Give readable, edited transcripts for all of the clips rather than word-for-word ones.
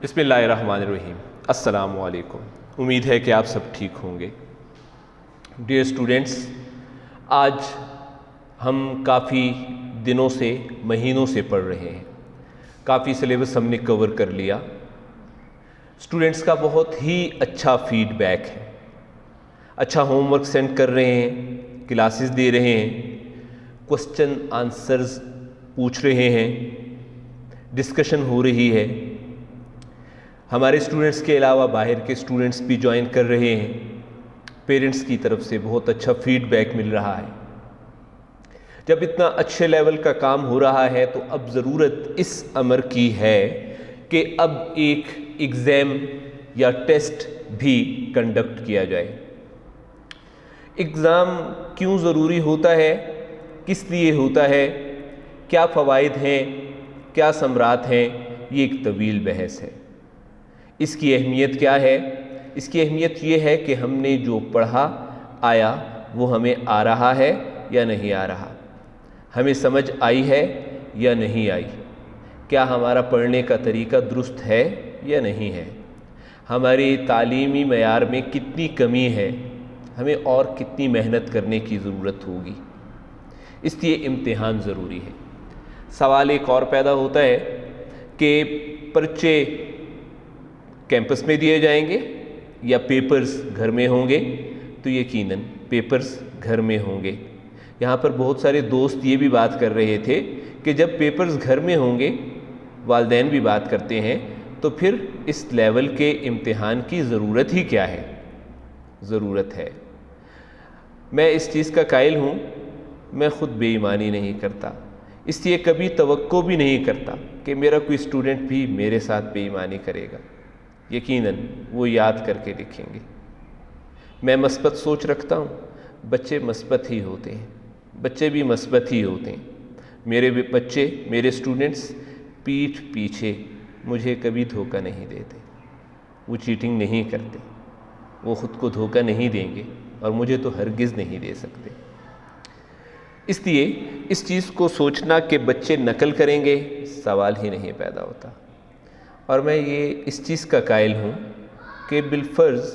बिस्मिल्लाहिर्रहमानिर्रहीम। अस्सलामु अलैकुम। उम्मीद है कि आप सब ठीक होंगे। डियर स्टूडेंट्स, आज हम काफ़ी दिनों से महीनों से पढ़ रहे हैं। काफ़ी सिलेबस हमने कवर कर लिया। स्टूडेंट्स का बहुत ही अच्छा फीडबैक है। अच्छा होमवर्क सेंड कर रहे हैं, क्लासेस दे रहे हैं, क्वेश्चन आंसर्स पूछ रहे हैं, डिस्कशन हो रही है। हमारे स्टूडेंट्स के अलावा बाहर के स्टूडेंट्स भी ज्वाइन कर रहे हैं। पेरेंट्स की तरफ से बहुत अच्छा फीडबैक मिल रहा है। जब इतना अच्छे लेवल का काम हो रहा है तो अब ज़रूरत इस अमर की है कि अब एक एग्ज़ाम या टेस्ट भी कंडक्ट किया जाए। एग्ज़ाम क्यों ज़रूरी होता है, किस लिए होता है, क्या फ़वाइद हैं, क्या समरात हैं, ये एक तवील बहस है। इसकी अहमियत क्या है? इसकी अहमियत ये है कि हमने जो पढ़ा आया वो हमें आ रहा है या नहीं आ रहा, हमें समझ आई है या नहीं आई, क्या हमारा पढ़ने का तरीका दुरुस्त है या नहीं है, हमारे तालीमी मयार में कितनी कमी है, हमें और कितनी मेहनत करने की ज़रूरत होगी। इसलिए इम्तिहान ज़रूरी है। सवाल एक और पैदा होता है कि पर्चे कैंपस में दिए जाएंगे या पेपर्स घर में होंगे, तो यकीनन पेपर्स घर में होंगे। यहाँ पर बहुत सारे दोस्त ये भी बात कर रहे थे कि जब पेपर्स घर में होंगे, वालिदैन भी बात करते हैं, तो फिर इस लेवल के इम्तिहान की ज़रूरत ही क्या है? ज़रूरत है। मैं इस चीज़ का कायल हूँ, मैं ख़ुद बेईमानी नहीं करता, इसलिए कभी तवक्को भी नहीं करता कि मेरा कोई स्टूडेंट भी मेरे साथ बेईमानी करेगा। यकीनन वो याद करके लिखेंगे। मैं मस्बत सोच रखता हूँ, बच्चे मस्बत ही होते हैं, बच्चे भी मस्बत ही होते हैं। मेरे भी बच्चे, मेरे स्टूडेंट्स पीठ पीछे मुझे कभी धोखा नहीं देते, वो चीटिंग नहीं करते, वो ख़ुद को धोखा नहीं देंगे और मुझे तो हरगिज़ नहीं दे सकते। इसलिए इस चीज़ को सोचना कि बच्चे नकल करेंगे, सवाल ही नहीं पैदा होता। और मैं ये इस चीज़ का कायल हूँ कि बिलफ़र्ज़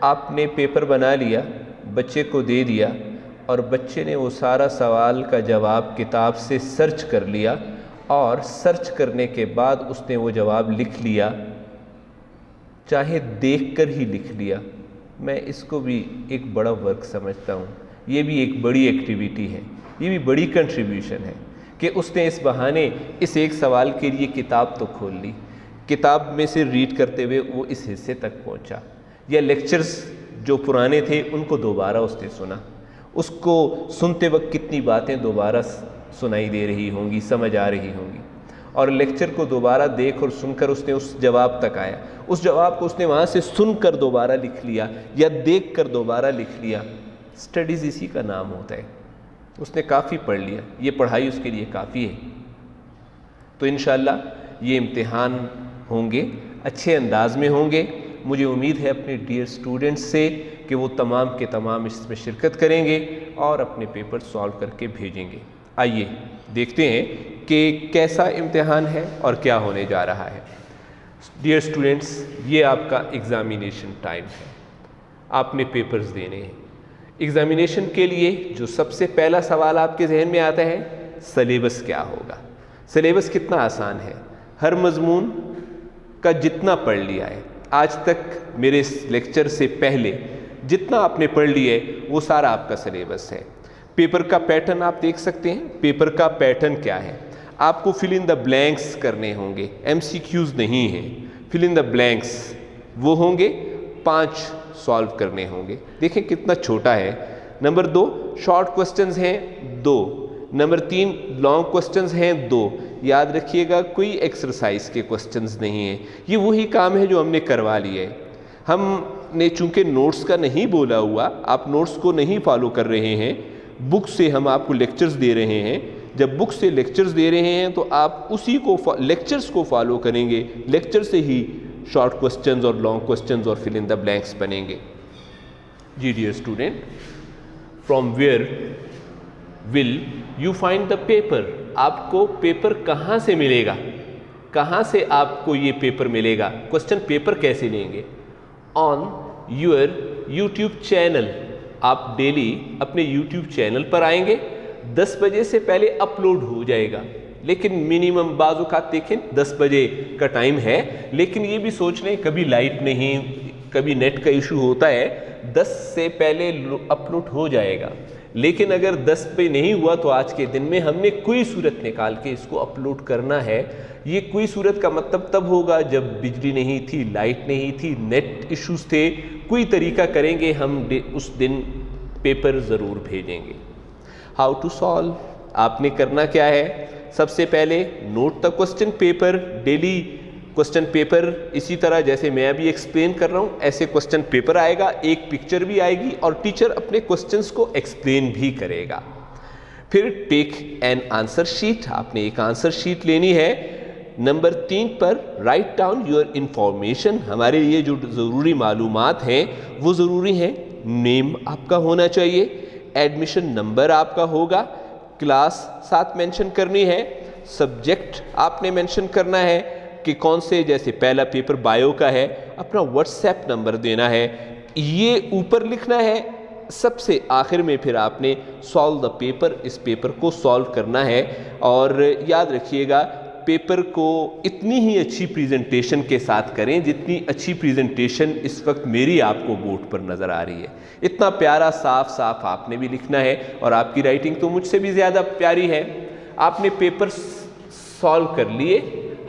आपने पेपर बना लिया, बच्चे को दे दिया और बच्चे ने वो सारा सवाल का जवाब किताब से सर्च कर लिया और सर्च करने के बाद उसने वो जवाब लिख लिया, चाहे देखकर ही लिख लिया। मैं इसको भी एक बड़ा वर्क समझता हूँ। ये भी एक बड़ी एक्टिविटी है, ये भी बड़ी कंट्रीब्यूशन है कि उसने इस बहाने इस एक सवाल के लिए किताब तो खोल ली, किताब में से रीड करते हुए वो इस हिस्से तक पहुंचा, या लेक्चर्स जो पुराने थे उनको दोबारा उसने सुना। उसको सुनते वक्त कितनी बातें दोबारा सुनाई दे रही होंगी, समझ आ रही होंगी, और लेक्चर को दोबारा देख और सुनकर उसने उस जवाब तक आया। उस जवाब को उसने वहाँ से सुनकर दोबारा लिख लिया या देख कर दोबारा लिख लिया। स्टडीज़ इसी का नाम होता है। उसने काफ़ी पढ़ लिया, ये पढ़ाई उसके लिए काफ़ी है। तो इंशाअल्लाह ये इम्तिहान होंगे, अच्छे अंदाज में होंगे। मुझे उम्मीद है अपने डियर स्टूडेंट्स से कि वो तमाम के तमाम इसमें शिरकत करेंगे और अपने पेपर सॉल्व करके भेजेंगे। आइए देखते हैं कि कैसा इम्तिहान है और क्या होने जा रहा है। डियर स्टूडेंट्स, ये आपका एग्ज़ामिनेशन टाइम है, आपने पेपर्स देने हैं। एग्ज़ामिनेशन के लिए जो सबसे पहला सवाल आपके जहन में आता है, सिलेबस क्या होगा, सिलेबस कितना आसान है। हर मज़मून का जितना पढ़ लिया है आज तक, मेरे इस लेक्चर से पहले जितना आपने पढ़ लिया है वो सारा आपका सिलेबस है। पेपर का पैटर्न आप देख सकते हैं। पेपर का पैटर्न क्या है? आपको फिल इन द ब्लैंक्स करने होंगे, MCQs नहीं है। फिल इन द ब्लैंक्स वो होंगे, 5 सॉल्व करने होंगे। देखें कितना छोटा है। नंबर 2 शॉर्ट क्वेश्चंस हैं 2, नंबर 3 लॉन्ग क्वेश्चंस हैं 2। याद रखिएगा, कोई एक्सरसाइज के क्वेश्चंस नहीं है। ये वही काम है जो हमने करवा लिया है। हमने चूंकि नोट्स का नहीं बोला हुआ, आप नोट्स को नहीं फॉलो कर रहे हैं, बुक से हम आपको लेक्चर्स दे रहे हैं। जब बुक से लेक्चर्स दे रहे हैं तो आप उसी को लेक्चर्स को फॉलो करेंगे। लेक्चर से ही शॉर्ट क्वेश्चंस और लॉन्ग क्वेश्चंस और फिल इन द ब्लैंक्स बनेंगे। जी dear student, from where will you find the paper? आपको पेपर कहाँ से मिलेगा? कहाँ से आपको ये पेपर मिलेगा, क्वेश्चन पेपर कैसे लेंगे? On your YouTube channel. आप डेली अपने यूट्यूब चैनल पर आएंगे, 10 बजे से पहले अपलोड हो जाएगा, लेकिन मिनिमम बाजू का देखें 10 बजे का टाइम है, लेकिन ये भी सोच लें कभी लाइट नहीं, कभी नेट का इशू होता है, 10 से पहले अपलोड हो जाएगा। लेकिन अगर 10 पे नहीं हुआ तो आज के दिन में हमने कोई सूरत निकाल के इसको अपलोड करना है। ये कोई सूरत का मतलब तब होगा जब बिजली नहीं थी, लाइट नहीं थी, नेट इश्यूज थे, कोई तरीका करेंगे हम उस दिन पेपर ज़रूर भेजेंगे। हाउ टू सॉल्व, आपने करना क्या है? सबसे पहले note the question paper, daily question paper इसी तरह जैसे मैं अभी एक्सप्लेन कर रहा हूँ ऐसे क्वेश्चन पेपर आएगा, एक पिक्चर भी आएगी और टीचर अपने क्वेश्चंस को एक्सप्लेन भी करेगा। फिर टेक एन आंसर शीट, आपने एक आंसर शीट लेनी है। नंबर 3 पर राइट डाउन योर इंफॉर्मेशन, हमारे लिए जो ज़रूरी मालूमात हैं वो ज़रूरी हैं। नेम आपका होना चाहिए, एडमिशन नंबर आपका होगा, क्लास साथ मेंशन करनी है, सब्जेक्ट आपने मेंशन करना है कि कौन से, जैसे पहला पेपर बायो का है, अपना व्हाट्सएप नंबर देना है, ये ऊपर लिखना है। सबसे आखिर में फिर आपने सॉल्व द पेपर, इस पेपर को सॉल्व करना है। और याद रखिएगा पेपर को इतनी ही अच्छी प्रेजेंटेशन के साथ करें जितनी अच्छी प्रेजेंटेशन इस वक्त मेरी आपको बोर्ड पर नज़र आ रही है। इतना प्यारा साफ साफ आपने भी लिखना है और आपकी राइटिंग तो मुझसे भी ज़्यादा प्यारी है। आपने पेपर सॉल्व कर लिए।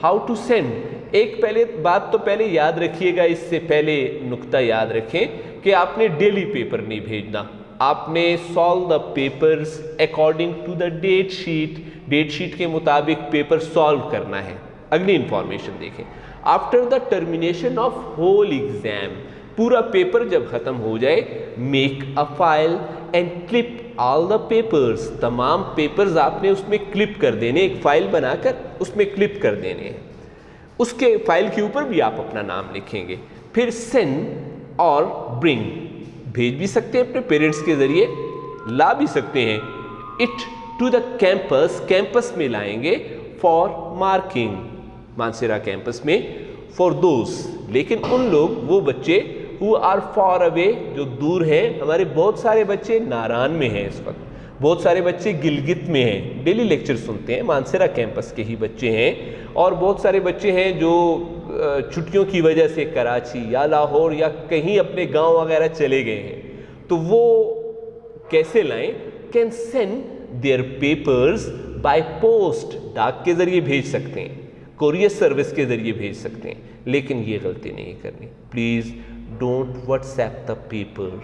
हाउ टू सेंड, एक पहले बात तो पहले याद रखिएगा, इससे पहले नुक्ता याद रखें कि आपने डेली पेपर नहीं भेजना, आपने solve the papers according to the date sheet, date sheet के मुताबिक पेपर सॉल्व करना है। अगली इंफॉर्मेशन देखें, after the termination of whole exam, पूरा पेपर जब खत्म हो जाए, make a file and clip all the papers, तमाम पेपर्स आपने उसमें क्लिप कर देने, एक फाइल बनाकर उसमें क्लिप कर देने हैं। उसके फाइल के ऊपर भी आप अपना नाम लिखेंगे। फिर सेंड और ब्रिंग, भेज भी सकते हैं अपने पेरेंट्स के जरिए, ला भी सकते हैं। It to the campus, campus में लाएंगे फॉर मार्किंग, मानसेरा कैंपस में फॉर दोज, लेकिन उन लोग, वो बच्चे हु आर फॉर अवे, जो दूर हैं। हमारे बहुत सारे बच्चे नारान में हैं इस वक्त, बहुत सारे बच्चे गिलगित में हैं, डेली लेक्चर सुनते हैं, मानसेरा कैंपस के ही बच्चे हैं। और बहुत सारे बच्चे हैं जो छुट्टियों की वजह से कराची या लाहौर या कहीं अपने गांव वगैरह चले गए हैं, तो वो कैसे लाएं? Can send their papers by post, डाक के ज़रिए भेज सकते हैं, कोरियर सर्विस के ज़रिए भेज सकते हैं, लेकिन ये गलती नहीं करनी। Please don't WhatsApp the paper,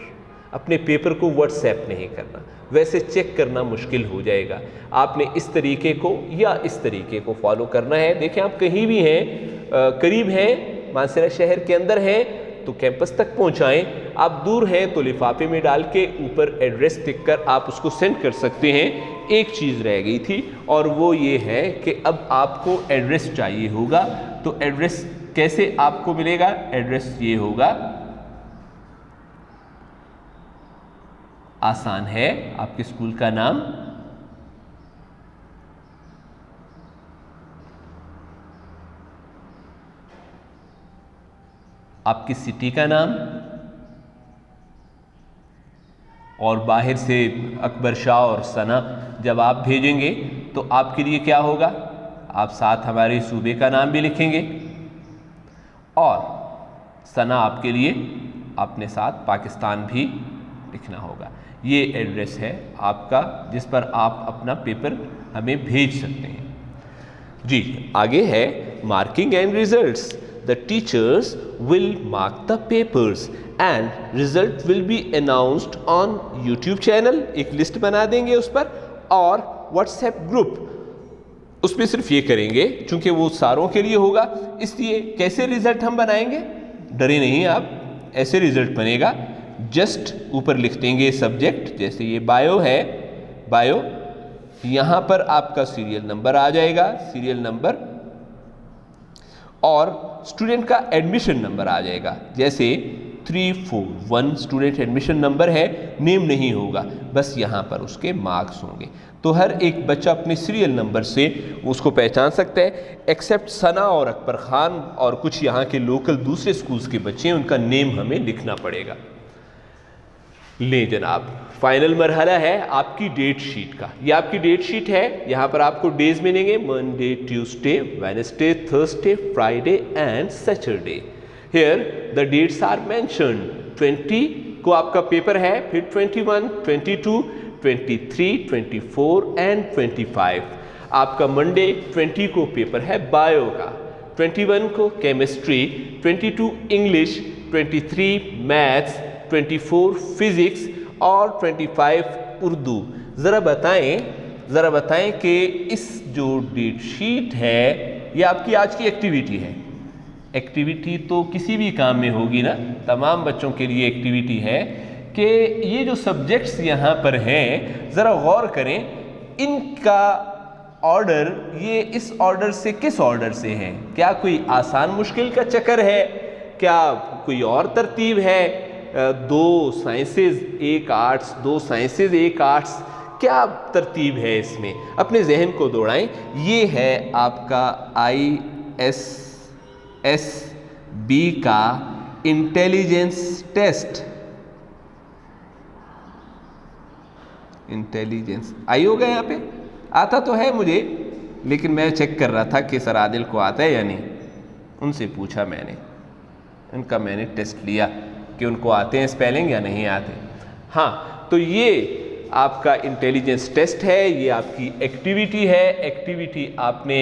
अपने पेपर को व्हाट्सएप नहीं करना, वैसे चेक करना मुश्किल हो जाएगा। आपने इस तरीके को या इस तरीके को फॉलो करना है। देखें आप कहीं भी हैं, करीब हैं, मानसेरा शहर के अंदर हैं तो कैंपस तक पहुंचाएं, आप दूर हैं तो लिफाफे में डाल के ऊपर एड्रेस टिक कर आप उसको सेंड कर सकते हैं। एक चीज़ रह गई थी और वो ये है कि अब आपको एड्रेस चाहिए होगा, तो एड्रेस कैसे आपको मिलेगा? एड्रेस ये होगा, आसान है, आपके स्कूल का नाम, आपकी सिटी का नाम, और बाहर से अकबर शाह और सना जब आप भेजेंगे तो आपके लिए क्या होगा? आप साथ हमारे सूबे का नाम भी लिखेंगे और सना आपके लिए अपने साथ पाकिस्तान भी लिखना होगा। ये एड्रेस है आपका जिस पर आप अपना पेपर हमें भेज सकते हैं। जी आगे है marking and results. The teachers will mark the papers and result will be announced on YouTube channel, एक लिस्ट बना देंगे उस पर, और व्हाट्सएप ग्रुप, उसमें सिर्फ ये करेंगे क्योंकि वो सारों के लिए होगा, इसलिए कैसे रिजल्ट हम बनाएंगे? डरे नहीं आप, ऐसे रिजल्ट बनेगा। जस्ट ऊपर लिख देंगे सब्जेक्ट, जैसे ये बायो है, बायो, यहाँ पर आपका सीरियल नंबर आ जाएगा, सीरियल नंबर, और स्टूडेंट का एडमिशन नंबर आ जाएगा, जैसे 341 स्टूडेंट एडमिशन नंबर है, नेम नहीं होगा, बस यहाँ पर उसके मार्क्स होंगे। तो हर एक बच्चा अपने सीरियल नंबर से उसको पहचान सकता है, एक्सेप्ट सना और अकबर खान और कुछ यहाँ के लोकल दूसरे स्कूल्स के बच्चे हैं, उनका नेम हमें लिखना पड़ेगा। ले जनाब, फाइनल मरहला है आपकी डेट शीट का। ये आपकी डेट शीट है, यहाँ पर आपको डेज मिलेंगे, Monday, Tuesday, Wednesday, Thursday, Friday and Saturday. Here the dates are mentioned. 20 को आपका पेपर है, फिर 21, 22, 23, 24 एंड 25। आपका मंडे 20 को पेपर है बायो का, 21 को केमिस्ट्री, 22 इंग्लिश, 23 मैथ्स, 24 फिजिक्स और 25 उर्दू। ज़रा बताएं कि इस जो डेट शीट है ये आपकी आज की एक्टिविटी है। एक्टिविटी तो किसी भी काम में होगी ना, तमाम बच्चों के लिए एक्टिविटी है कि ये जो सब्जेक्ट्स यहाँ पर हैं ज़रा गौर करें, इनका ऑर्डर ये इस ऑर्डर से किस ऑर्डर से हैं? क्या कोई आसान मुश्किल का चक्कर है? क्या कोई और तरतीब है? 2 साइंसेज 1 आर्ट्स, 2 साइंसेज 1 आर्ट्स, क्या तरतीब है इसमें? अपने जहन को दौड़ाएं। ये है आपका ISSB का इंटेलिजेंस टेस्ट। इंटेलिजेंस आई होगा, यहाँ पे आता तो है मुझे, लेकिन मैं चेक कर रहा था कि सर आदिल को आता है या नहीं। उनसे पूछा मैंने, उनका मैंने टेस्ट लिया कि उनको आते हैं स्पेलिंग या नहीं आते। हाँ, तो ये आपका इंटेलिजेंस टेस्ट है, ये आपकी एक्टिविटी है। एक्टिविटी आपने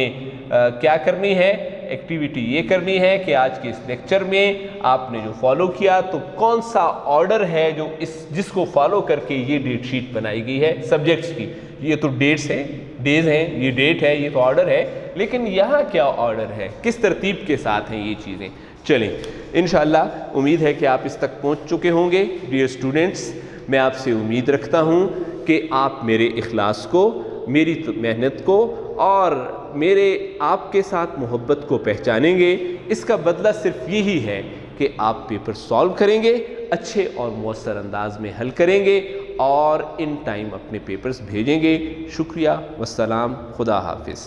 क्या करनी है? एक्टिविटी ये करनी है कि आज के इस लेक्चर में आपने जो फॉलो किया, तो कौन सा ऑर्डर है जो जिसको फॉलो करके ये डेट शीट बनाई गई है सब्जेक्ट्स की। ये तो डेट्स हैं, डेज हैं, ये डेट है, ये तो ऑर्डर है, लेकिन यहाँ क्या ऑर्डर है, किस तरतीब के साथ हैं ये चीज़ें। चलें, इंशाअल्लाह उम्मीद है कि आप इस तक पहुँच चुके होंगे। डियर स्टूडेंट्स, मैं आपसे उम्मीद रखता हूँ कि आप मेरे इखलास को, मेरी मेहनत को और मेरे आपके साथ मोहब्बत को पहचानेंगे। इसका बदला सिर्फ यही है कि आप पेपर सॉल्व करेंगे, अच्छे और मौसर अंदाज में हल करेंगे और इन टाइम अपने पेपर्स भेजेंगे। शुक्रिया, वस्सलाम, खुदा हाफिज़।